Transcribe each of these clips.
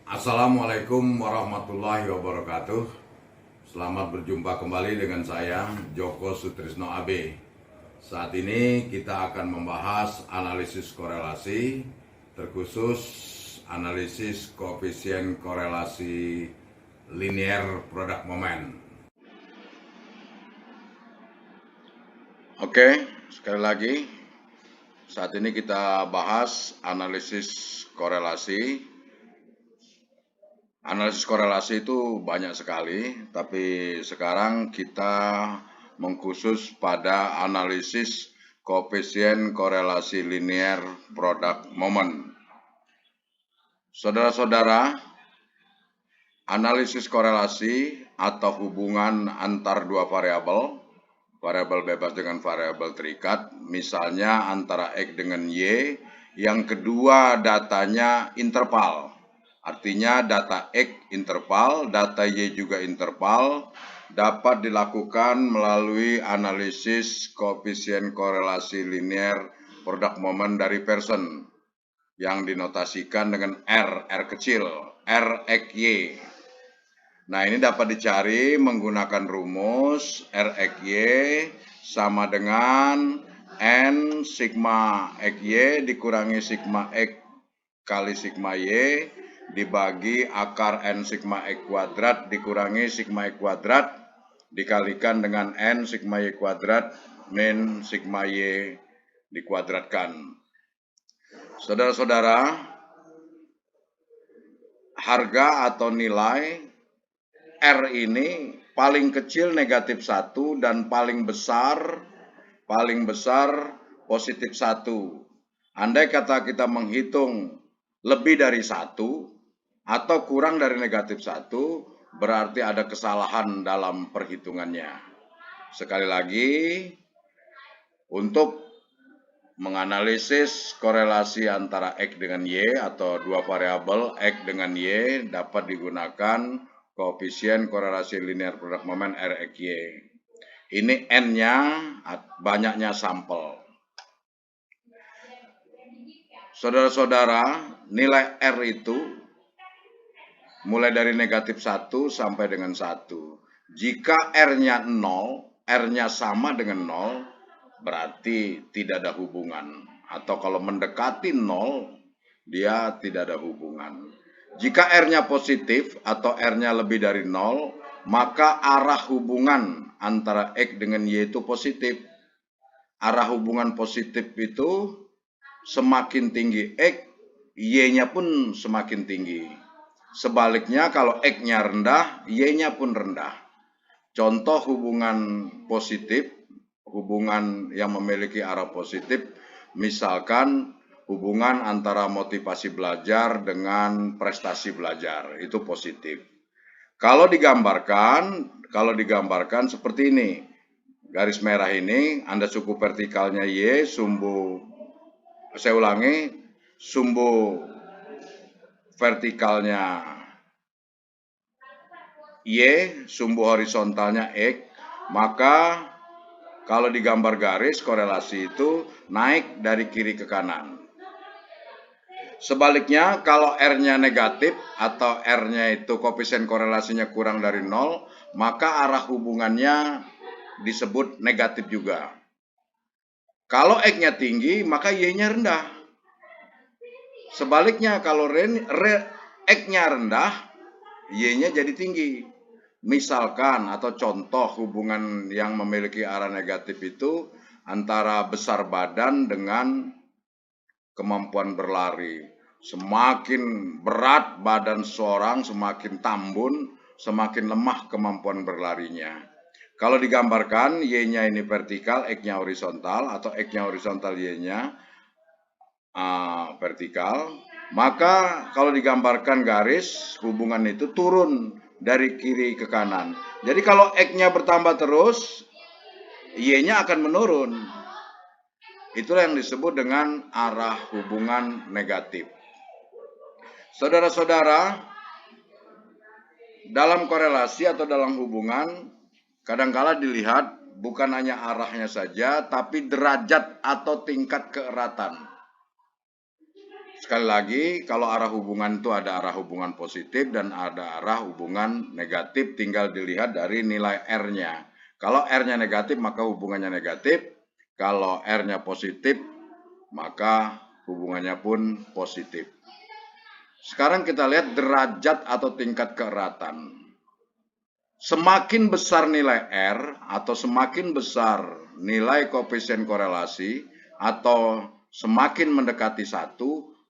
Assalamualaikum warahmatullahi wabarakatuh. Selamat berjumpa kembali dengan saya, Joko Sutrisno AB. Saat ini kita akan membahas analisis korelasi, terkhusus analisis koefisien korelasi linear product moment. Oke, sekali lagi, saat ini kita bahas analisis korelasi. Analisis korelasi itu banyak sekali, tapi sekarang kita mengkhusus pada analisis koefisien korelasi linear product moment. Saudara-saudara, analisis korelasi atau hubungan antar dua variabel bebas dengan variabel terikat, misalnya antara X dengan Y, yang kedua datanya interval. Artinya data X interval, data Y juga interval, dapat dilakukan melalui analisis koefisien korelasi linear product moment dari Pearson yang dinotasikan dengan R kecil, RXY. Nah, ini dapat dicari menggunakan rumus RXY sama dengan N sigma XY dikurangi sigma X kali sigma Y dibagi akar N sigma X kuadrat dikurangi sigma X kuadrat dikalikan dengan N sigma Y kuadrat min sigma Y dikuadratkan. Saudara-saudara, harga atau nilai R ini paling kecil negatif 1 dan paling besar positif 1. Andai kata kita menghitung lebih dari 1 atau kurang dari negatif 1, berarti ada kesalahan dalam perhitungannya. Sekali lagi, untuk menganalisis korelasi antara X dengan Y atau dua variabel X dengan Y dapat digunakan koefisien korelasi linear product moment RXY. Ini N-nya, banyaknya sampel. Saudara-saudara, nilai R itu mulai dari negatif 1 sampai dengan 1. Jika R-nya 0, R-nya sama dengan 0, berarti tidak ada hubungan. Atau kalau mendekati 0, dia tidak ada hubungan. Jika R-nya positif atau R-nya lebih dari 0, maka arah hubungan antara X dengan Y itu positif. Arah hubungan positif itu semakin tinggi X, Y-nya pun semakin tinggi. Sebaliknya kalau X-nya rendah, Y-nya pun rendah. Contoh hubungan positif, hubungan yang memiliki arah positif, misalkan hubungan antara motivasi belajar dengan prestasi belajar, itu positif. Kalau digambarkan seperti ini, garis merah ini, Anda sumbu vertikalnya Y, sumbu vertikalnya Y, sumbu horizontalnya X, maka kalau digambar garis korelasi itu naik dari kiri ke kanan. Sebaliknya kalau R-nya negatif atau R-nya itu koefisien korelasinya kurang dari 0, maka arah hubungannya disebut negatif juga. Kalau X-nya tinggi, maka Y-nya rendah. Sebaliknya kalau X-nya rendah, Y-nya jadi tinggi. Misalkan atau contoh hubungan yang memiliki arah negatif itu antara besar badan dengan kemampuan berlari. Semakin berat badan seorang, semakin tambun, semakin lemah kemampuan berlarinya. Kalau digambarkan Y-nya ini vertikal, X-nya horizontal, atau X-nya horizontal, Y-nya vertikal, maka kalau digambarkan garis, hubungan itu turun dari kiri ke kanan. Jadi kalau X-nya bertambah terus, Y-nya akan menurun. Itulah yang disebut dengan arah hubungan negatif. Saudara-saudara, dalam korelasi atau dalam hubungan, kadangkala dilihat bukan hanya arahnya saja, tapi derajat atau tingkat keeratan. Sekali lagi, kalau arah hubungan itu ada arah hubungan positif dan ada arah hubungan negatif, tinggal dilihat dari nilai R-nya. Kalau R-nya negatif, maka hubungannya negatif. Kalau R-nya positif, maka hubungannya pun positif. Sekarang kita lihat derajat atau tingkat keeratan. Semakin besar nilai R atau semakin besar nilai koefisien korelasi atau semakin mendekati 1,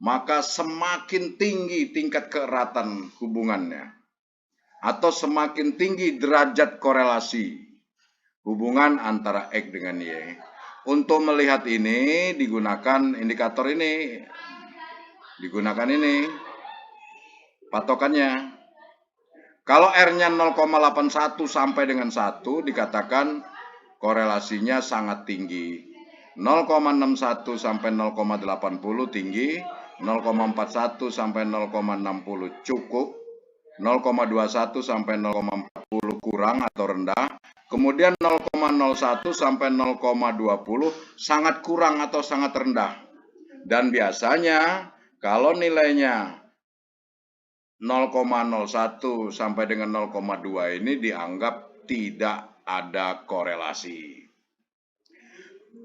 maka semakin tinggi tingkat keeratan hubungannya atau semakin tinggi derajat korelasi hubungan antara X dengan Y. Untuk melihat ini digunakan indikator ini, digunakan ini patokannya. Kalau R-nya 0,81 sampai dengan 1 dikatakan korelasinya sangat tinggi. 0,61 sampai 0,80 tinggi, 0,41 sampai 0,60 cukup, 0,21 sampai 0,40 kurang atau rendah, kemudian 0,01 sampai 0,20 sangat kurang atau sangat rendah. Dan biasanya kalau nilainya 0,01 sampai dengan 0,2 ini dianggap tidak ada korelasi.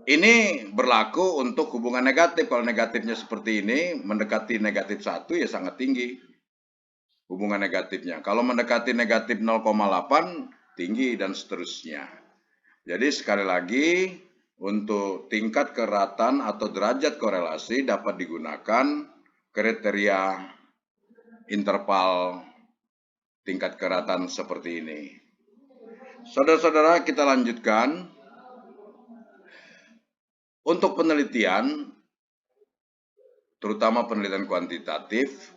Ini berlaku untuk hubungan negatif. Kalau negatifnya seperti ini, mendekati negatif 1 ya sangat tinggi hubungan negatifnya. Kalau mendekati negatif 0,8 tinggi dan seterusnya. Jadi sekali lagi, untuk tingkat keeratan atau derajat korelasi dapat digunakan kriteria interval tingkat keeratan seperti ini. Saudara-saudara, kita lanjutkan. Untuk penelitian, terutama penelitian kuantitatif,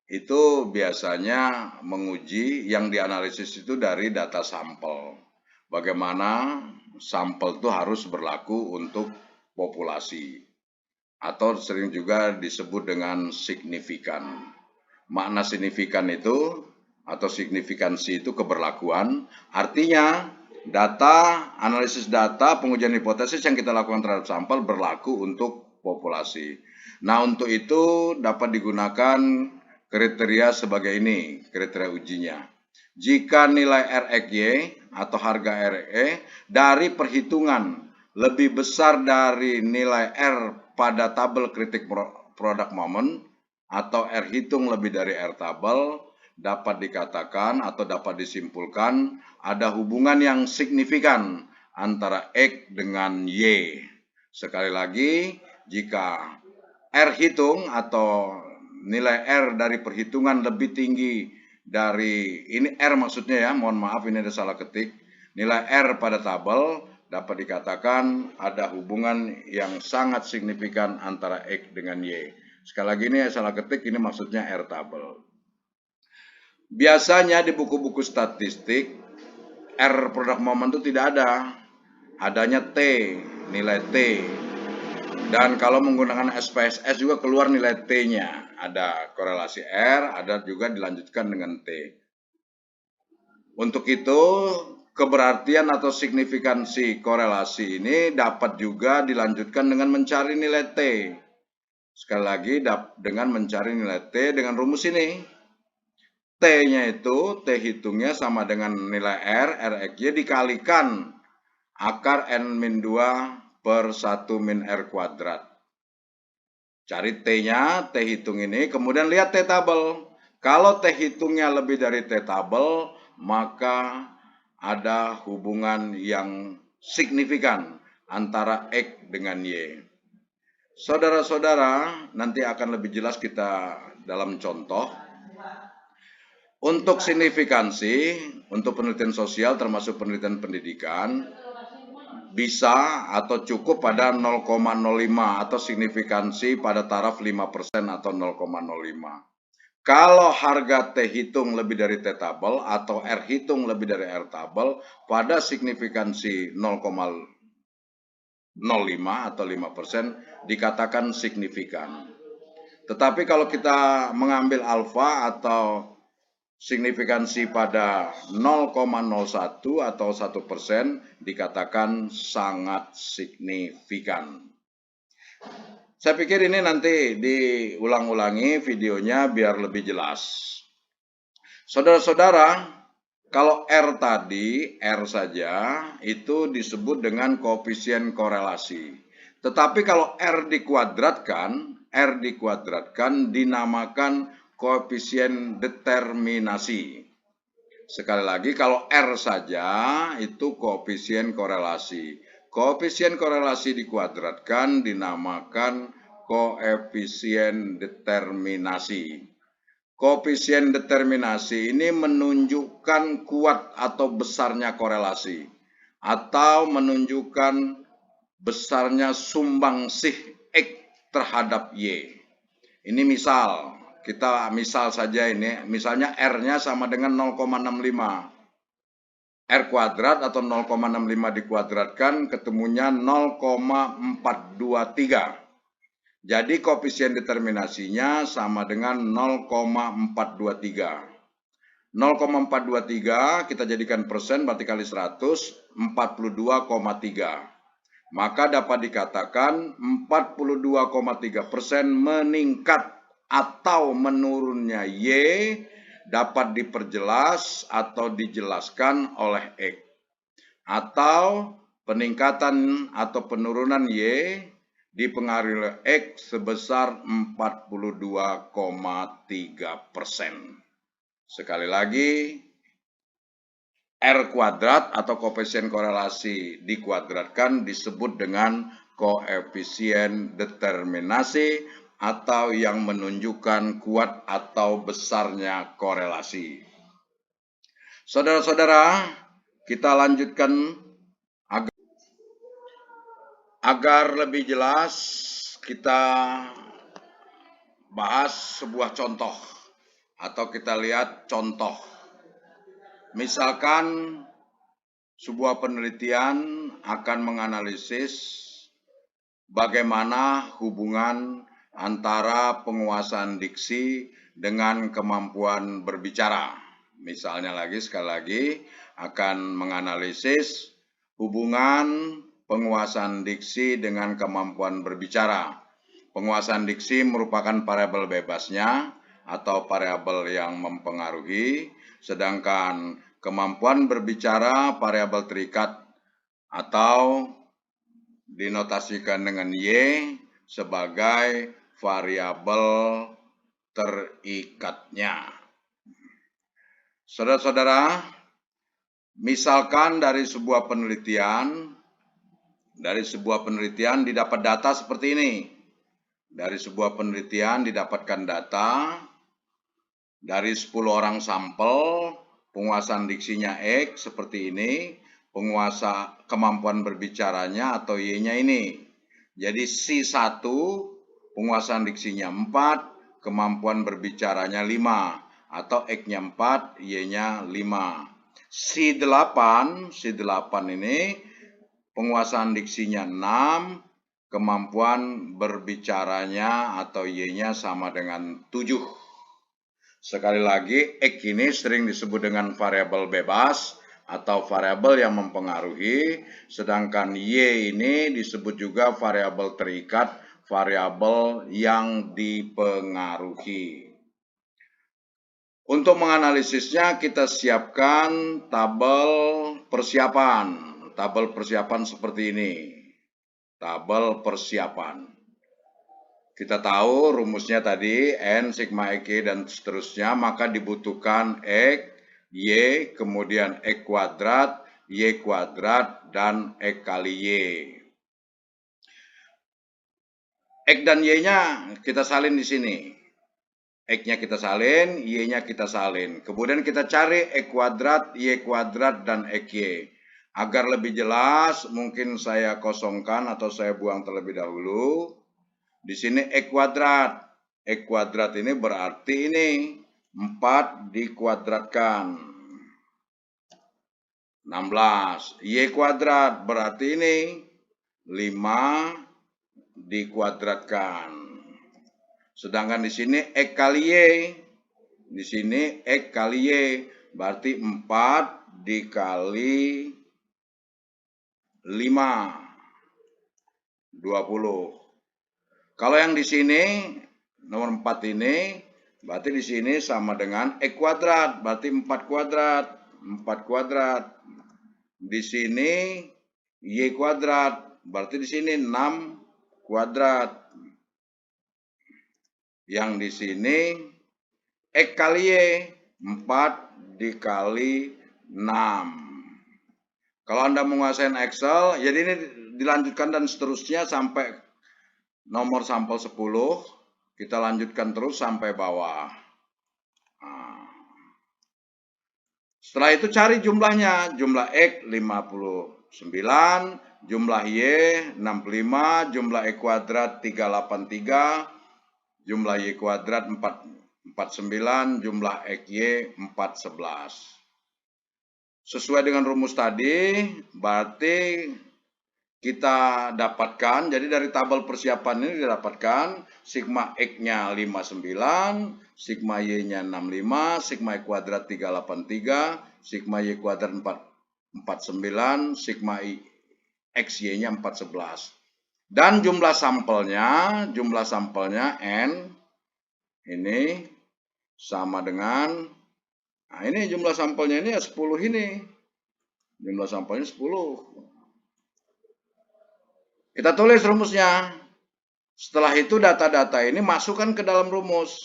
itu biasanya menguji yang dianalisis itu dari data sampel. Bagaimana sampel itu harus berlaku untuk populasi. Atau sering juga disebut dengan signifikan. Makna signifikan itu atau signifikansi itu keberlakuan, artinya data, analisis data, pengujian hipotesis yang kita lakukan terhadap sampel berlaku untuk populasi. Nah, untuk itu dapat digunakan kriteria sebagai ini, kriteria ujinya. Jika nilai RXY atau harga RE dari perhitungan lebih besar dari nilai R pada tabel kritik product moment atau R hitung lebih dari R tabel, dapat dikatakan atau dapat disimpulkan ada hubungan yang signifikan antara X dengan Y. Sekali lagi, jika R hitung atau nilai R dari perhitungan lebih tinggi dari, ini R maksudnya ya, mohon maaf ini ada salah ketik, nilai R pada tabel dapat dikatakan ada hubungan yang sangat signifikan antara X dengan Y. Sekali lagi ini salah ketik, ini maksudnya R tabel. Biasanya di buku-buku statistik, R product moment itu tidak ada. Adanya T, nilai T. Dan kalau menggunakan SPSS juga keluar nilai T-nya. Ada korelasi R, ada juga dilanjutkan dengan T. Untuk itu, keberartian atau signifikansi korelasi ini dapat juga dilanjutkan dengan mencari nilai T. Sekali lagi, dengan mencari nilai T dengan rumus ini. T-nya itu, T hitungnya sama dengan nilai R, RXY dikalikan akar N-2 per 1 min R kuadrat. Cari T-nya, T hitung ini, kemudian lihat T tabel. Kalau T hitungnya lebih dari T tabel, maka ada hubungan yang signifikan antara X dengan Y. Saudara-saudara, nanti akan lebih jelas kita dalam contoh. Untuk signifikansi, untuk penelitian sosial termasuk penelitian pendidikan, bisa atau cukup pada 0,05 atau signifikansi pada taraf 5% atau 0,05. Kalau harga T hitung lebih dari T tabel atau R hitung lebih dari R tabel pada signifikansi 0,05 atau 5% dikatakan signifikan. Tetapi kalau kita mengambil alfa atau signifikansi pada 0,01 atau 1% dikatakan sangat signifikan. Saya pikir ini nanti diulang-ulangi videonya biar lebih jelas. Saudara-saudara, kalau R tadi, R saja, itu disebut dengan koefisien korelasi. Tetapi kalau R dikuadratkan dinamakan koefisien determinasi. Sekali lagi, kalau R saja itu koefisien korelasi. Koefisien korelasi dikuadratkan dinamakan koefisien determinasi. Koefisien determinasi ini menunjukkan kuat atau besarnya korelasi atau menunjukkan besarnya sumbangsih X terhadap Y. Ini kita misal saja ini, misalnya R-nya sama dengan 0,65. R kuadrat atau 0,65 dikuadratkan ketemunya 0,423. Jadi koefisien determinasinya sama dengan 0,423. 0,423 kita jadikan persen berarti kali 100, 42,3. Maka dapat dikatakan 42,3% meningkat atau menurunnya Y dapat diperjelas atau dijelaskan oleh X. Atau peningkatan atau penurunan Y dipengaruhi oleh X sebesar 42,3%. Sekali lagi, R kuadrat atau koefisien korelasi dikuadratkan disebut dengan koefisien determinasi atau yang menunjukkan kuat atau besarnya korelasi. Saudara-saudara, kita lanjutkan agar lebih jelas kita bahas sebuah contoh atau kita lihat contoh. Misalkan sebuah penelitian akan menganalisis bagaimana hubungan antara penguasaan diksi dengan kemampuan berbicara. Misalnya sekali lagi akan menganalisis hubungan penguasaan diksi dengan kemampuan berbicara. Penguasaan diksi merupakan variabel bebasnya atau variabel yang mempengaruhi, sedangkan kemampuan berbicara variabel terikat atau dinotasikan dengan Y sebagai variabel terikatnya. Saudara-saudara, misalkan dari sebuah penelitian didapat data seperti ini. Dari sebuah penelitian didapatkan data dari 10 orang sampel, penguasaan diksinya X seperti ini, penguasa kemampuan berbicaranya atau Y-nya ini. Jadi C1 penguasaan diksinya 4, kemampuan berbicaranya 5 atau X-nya 4, Y-nya 5. C8 ini penguasaan diksinya 6, kemampuan berbicaranya atau Y-nya sama dengan 7. Sekali lagi, X ini sering disebut dengan variabel bebas atau variabel yang mempengaruhi, sedangkan Y ini disebut juga variabel terikat, variabel yang dipengaruhi. Untuk menganalisisnya kita siapkan tabel persiapan. Tabel persiapan seperti ini. Tabel persiapan. Kita tahu rumusnya tadi N, sigma X, dan seterusnya, maka dibutuhkan X, Y, kemudian X kuadrat, Y kuadrat, dan X kali Y. X dan Y-nya kita salin di sini. X-nya kita salin, Y-nya kita salin. Kemudian kita cari X kuadrat, Y kuadrat, dan XY. Agar lebih jelas, mungkin saya kosongkan atau saya buang terlebih dahulu. Di sini X kuadrat. X kuadrat ini berarti ini 4 dikuadratkan. 16. Y kuadrat berarti ini 5 dikuadratkan. Sedangkan di sini X kali Y. Di sini X kali Y. Berarti 4 dikali 5. 20. Kalau yang di sini nomor 4 ini berarti di sini sama dengan X kuadrat, berarti 4 kuadrat. 4 kuadrat. Di sini Y kuadrat, berarti di sini 6 kuadrat. Yang di sini X kali Y, 4 dikali 6. Kalau Anda menguasai Excel, jadi ini dilanjutkan dan seterusnya sampai nomor sampel 10. Kita lanjutkan terus sampai bawah. Nah. Setelah itu cari jumlahnya. Jumlah X 59, jumlah Y 65, jumlah X kuadrat 383, jumlah Y kuadrat 449, jumlah XY 411. Sesuai dengan rumus tadi, berarti kita dapatkan, jadi dari tabel persiapan ini didapatkan sigma X-nya 59, sigma Y-nya 65, sigma Y kuadrat 383, sigma Y kuadrat 449, sigma XY-nya 411. Dan jumlah sampelnya N ini sama dengan, nah ini jumlah sampelnya ini ya 10 ini. Jumlah sampelnya 10. Kita tulis rumusnya. Setelah itu data-data ini masukkan ke dalam rumus.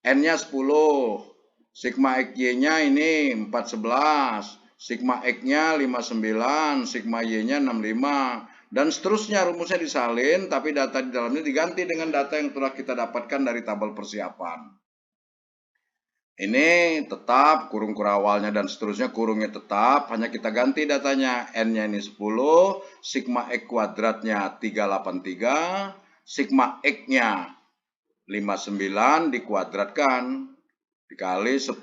N-nya 10. Sigma XY-nya ini 411. Sigma X-nya 59. Sigma Y-nya 65. Dan seterusnya rumusnya disalin, tapi data di dalamnya diganti dengan data yang telah kita dapatkan dari tabel persiapan. Ini tetap kurung awalnya dan seterusnya kurungnya tetap, hanya kita ganti datanya. N-nya ini 10, sigma X kuadratnya 383, sigma X-nya 59 dikuadratkan dikali 10,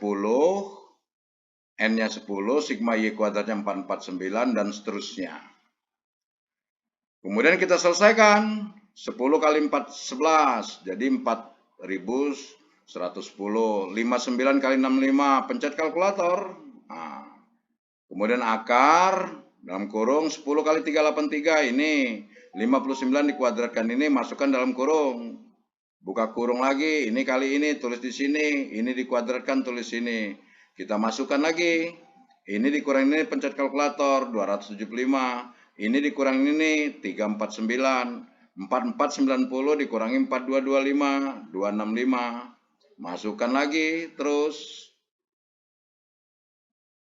N-nya 10, sigma Y kuadratnya 449 dan seterusnya. Kemudian kita selesaikan. 10 kali 4, 11. Jadi 4.110. 59 kali 65. Pencet kalkulator. Nah, kemudian akar dalam kurung 10 kali 383. Ini 59 dikuadratkan ini masukkan dalam kurung. Buka kurung lagi. Ini kali ini tulis di sini. Ini dikuadratkan tulis sini. Kita masukkan lagi. Ini dikurang ini pencet kalkulator 275. Ini dikurang ini 349. 4490 dikurangi 4225, 265. Masukkan lagi terus.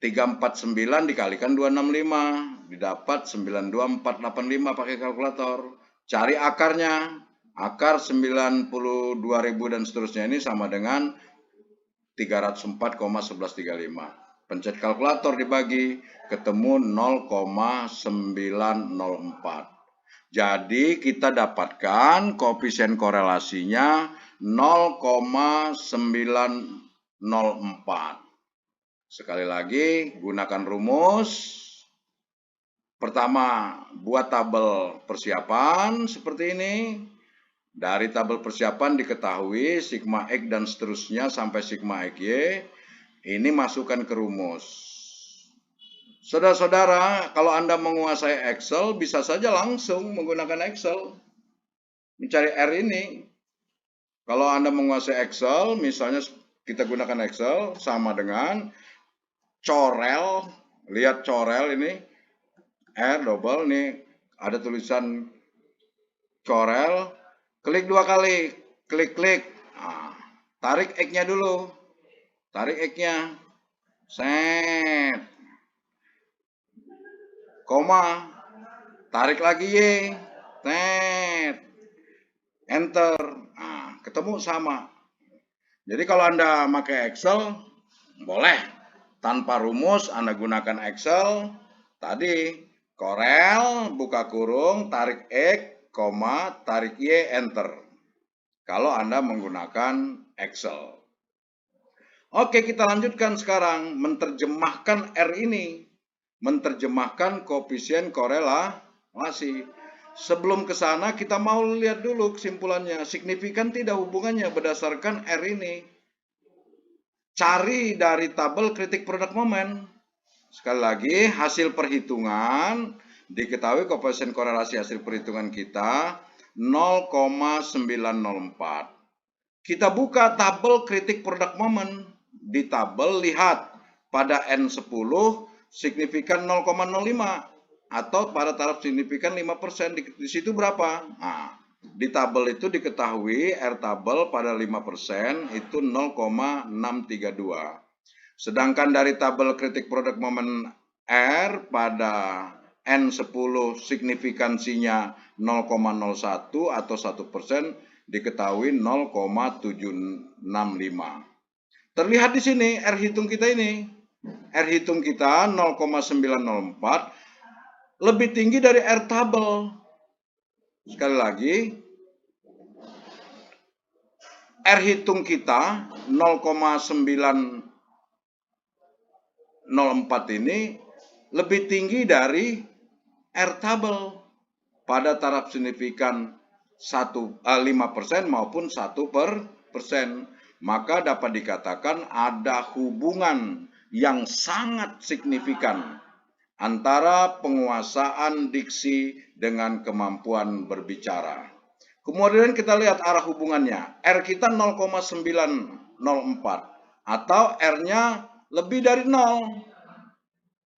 349 dikalikan 265 didapat 92485 pakai kalkulator. Cari akarnya. Akar 92.000 dan seterusnya ini sama dengan 304,1135. Pencet kalkulator dibagi, ketemu 0,904. Jadi kita dapatkan koefisien korelasinya 0,904. Sekali lagi, gunakan rumus. Pertama, buat tabel persiapan seperti ini. Dari tabel persiapan diketahui sigma X dan seterusnya sampai sigma XY. Ini masukkan ke rumus. Saudara-saudara, kalau Anda menguasai Excel, bisa saja langsung menggunakan Excel. Mencari R ini. Kalau Anda menguasai Excel, misalnya kita gunakan Excel, sama dengan Corel. Lihat Corel ini. R double, nih ada tulisan Corel. Klik 2 kali. Klik. Nah, tarik X-nya dulu. Tarik X-nya. Set. Koma. Tarik lagi Y. Set. Enter. Nah, ketemu sama. Jadi kalau Anda pakai Excel, boleh. Tanpa rumus, Anda gunakan Excel. Tadi, Corel, buka kurung, tarik X, koma, tarik Y, enter. Kalau Anda menggunakan Excel. Oke, kita lanjutkan sekarang. Menerjemahkan R ini. Menerjemahkan koefisien korelasi. Sebelum ke sana, kita mau lihat dulu kesimpulannya. Signifikan tidak hubungannya berdasarkan R ini. Cari dari tabel kritik produk momen. Sekali lagi, hasil perhitungan. Diketahui koefisien korelasi hasil perhitungan kita 0,904. Kita buka tabel kritik product moment. Di tabel lihat pada N10 signifikan 0,05 atau pada taraf signifikan 5%. Di situ berapa? Nah, di tabel itu diketahui R tabel pada 5% itu 0,632. Sedangkan dari tabel kritik product moment R pada N10 signifikansinya 0,01 atau 1%, diketahui 0,765. Terlihat di sini R hitung kita ini. R hitung kita 0,904 lebih tinggi dari R tabel. Sekali lagi, R hitung kita 0,904 ini lebih tinggi dari R tabel pada taraf signifikan 5% maupun 1%. Maka dapat dikatakan ada hubungan yang sangat signifikan antara penguasaan diksi dengan kemampuan berbicara. Kemudian kita lihat arah hubungannya. R kita 0,904 atau R-nya lebih dari 0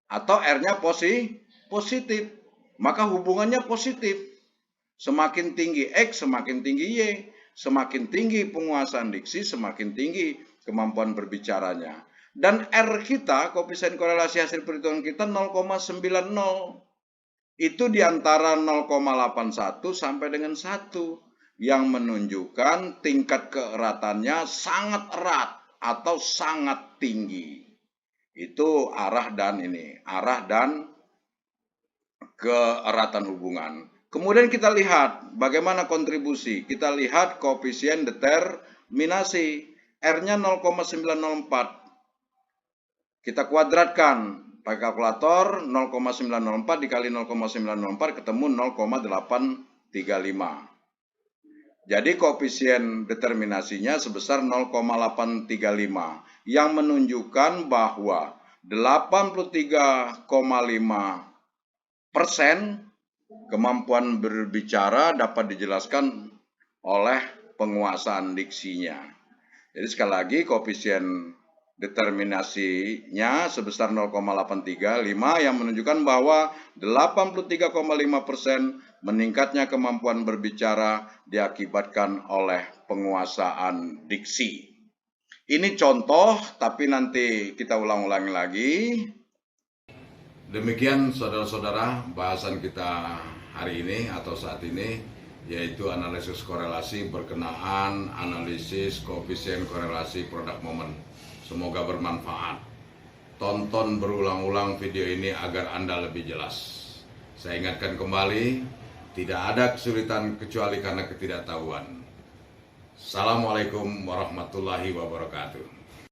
atau R-nya positif. Maka hubungannya positif. Semakin tinggi X, semakin tinggi Y. Semakin tinggi penguasaan diksi, semakin tinggi kemampuan berbicaranya. Dan R kita, koefisien korelasi hasil perhitungan kita 0,90. Itu di antara 0,81 sampai dengan 1. Yang menunjukkan tingkat keeratannya sangat erat atau sangat tinggi. Itu arah dan keeratan hubungan. Kemudian kita lihat bagaimana kontribusi. Kita lihat koefisien determinasi. R-nya 0,904. Kita kuadratkan pakai kalkulator. 0,904 dikali 0,904 ketemu 0,835. Jadi koefisien determinasinya sebesar 0,835. Yang menunjukkan bahwa 83,5% kemampuan berbicara dapat dijelaskan oleh penguasaan diksinya. Jadi sekali lagi koefisien determinasinya sebesar 0,835 yang menunjukkan bahwa 83,5% meningkatnya kemampuan berbicara diakibatkan oleh penguasaan diksi. Ini contoh, tapi nanti kita ulang-ulangi lagi. Demikian saudara-saudara bahasan kita hari ini atau saat ini, yaitu analisis korelasi berkenaan analisis koefisien korelasi product moment. Semoga bermanfaat. Tonton berulang-ulang video ini agar Anda lebih jelas. Saya ingatkan kembali, tidak ada kesulitan kecuali karena ketidaktahuan. Assalamualaikum warahmatullahi wabarakatuh.